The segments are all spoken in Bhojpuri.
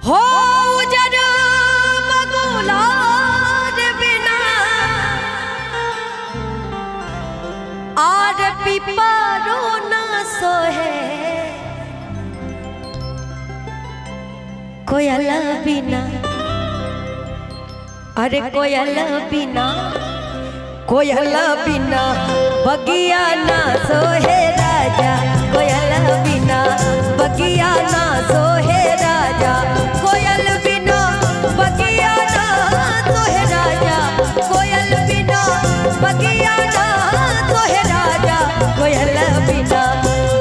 हो उजर बगुलार बिना आर पिपरो न सोहे कोयल बिना अरे कोयल बिना बगिया ना सोहे राजा कोयल बिना बगिया ना सोहे राजा कोयल बिना बगिया ना सोहे राजा कोयल बिना बगिया ना सोहे राजा कोयल बिना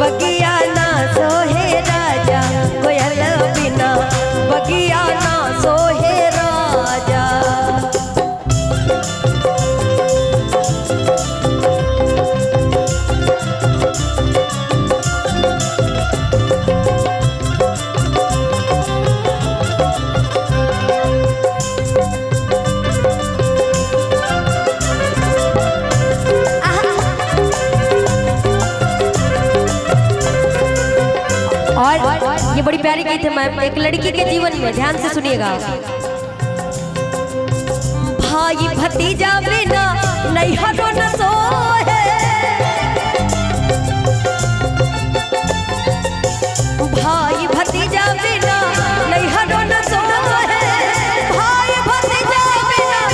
बगिया ना सोहे राजा कोयल बिना बगिया ना सोहे राजा। और ये बड़ी प्यारी गीत है मैम, एक लड़की के जीवन में, ध्यान से सुनिएगा। भाई भतीजा बिना नैहरो न सोहे भाई भतीजा बिना नैहरो न सोहे भाई भतीजा बिना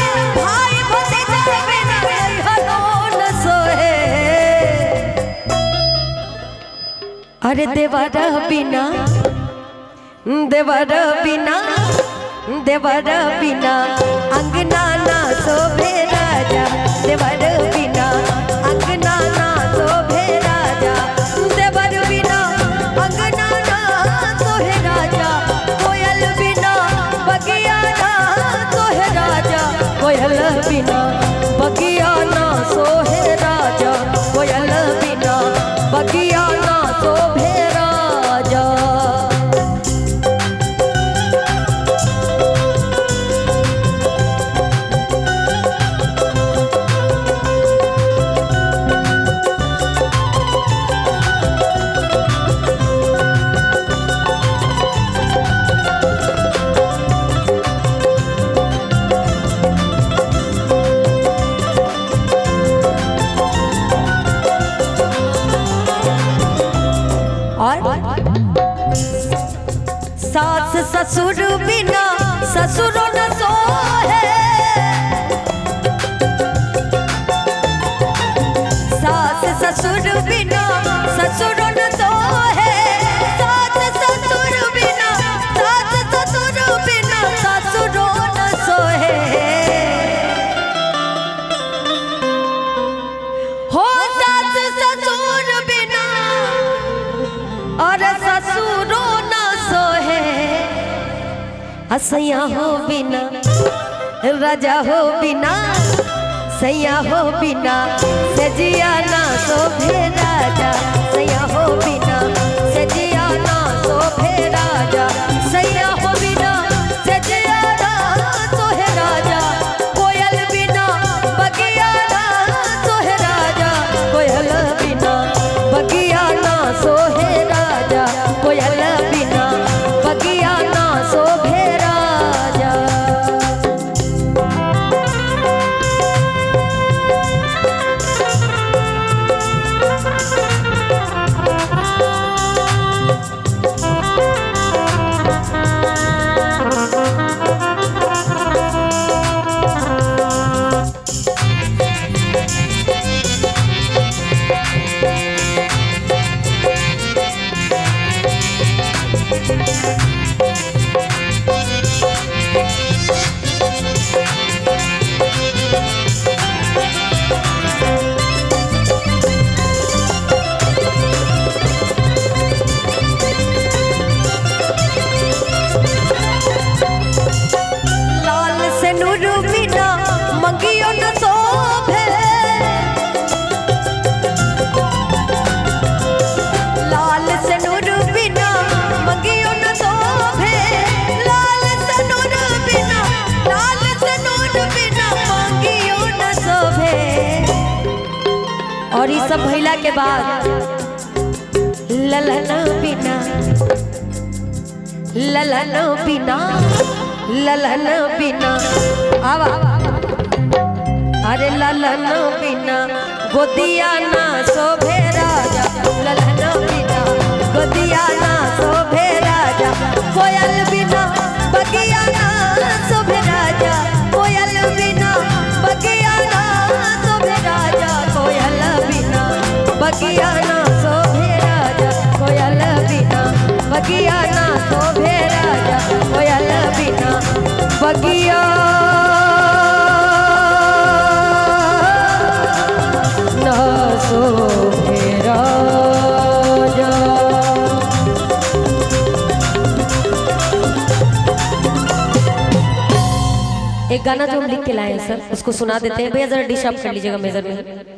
नैहरो न सोहे अरे देवर बिना अंगना ना शोभे राजा देवर बिना अंगना ना शोभे राजा देवर बिना अंगना ना सोहे राजा कोयल बिना बगिया ना सोहे राजा कोयल बिना बगिया ना सोहे राजा कोयल बिना बगिया ना शोभे राजा। सास ससुर बिना ससुरो न सोहे सास ससुर बिना ससुरो न सोहे सास ससुर बिना ससुरो न सोहे हो सास ससुर बिना और ससुरो सैया हो बिना राजा हो बिना सैया हो बिना सजिया ना शोभे राजा सैया हो बिना सजिया ना शोभे राजा सैया हो बिना सजिया ना सोहे राजा कोयल बिना बगिया ना सोहे राजा कोयल बिना बगिया ना सोहे राजा कोयल बिना बगिया ना शोभे और ये सब भइला के बाद ललन बिना ललन बिना ललन बिना आवा अरे ललन बिना गोदिया ना शोभे राजा ललन बिना गोदिया ना शोभे राजा कोयल बिना बगिया ना शोभे राजा कोयल बिना बगिया ना शोभे राजा कोयल बिना बगिया ना शोभे राजा कोयल बिना बगिया ना शोभे राजा कोयल बिना बगिया ना शोभे राजा। एक गाना जो हम लिख के लाए हैं सर उसको सुना देते हैं भैया, जरा डिश अप कर लीजिएगा मेजर में।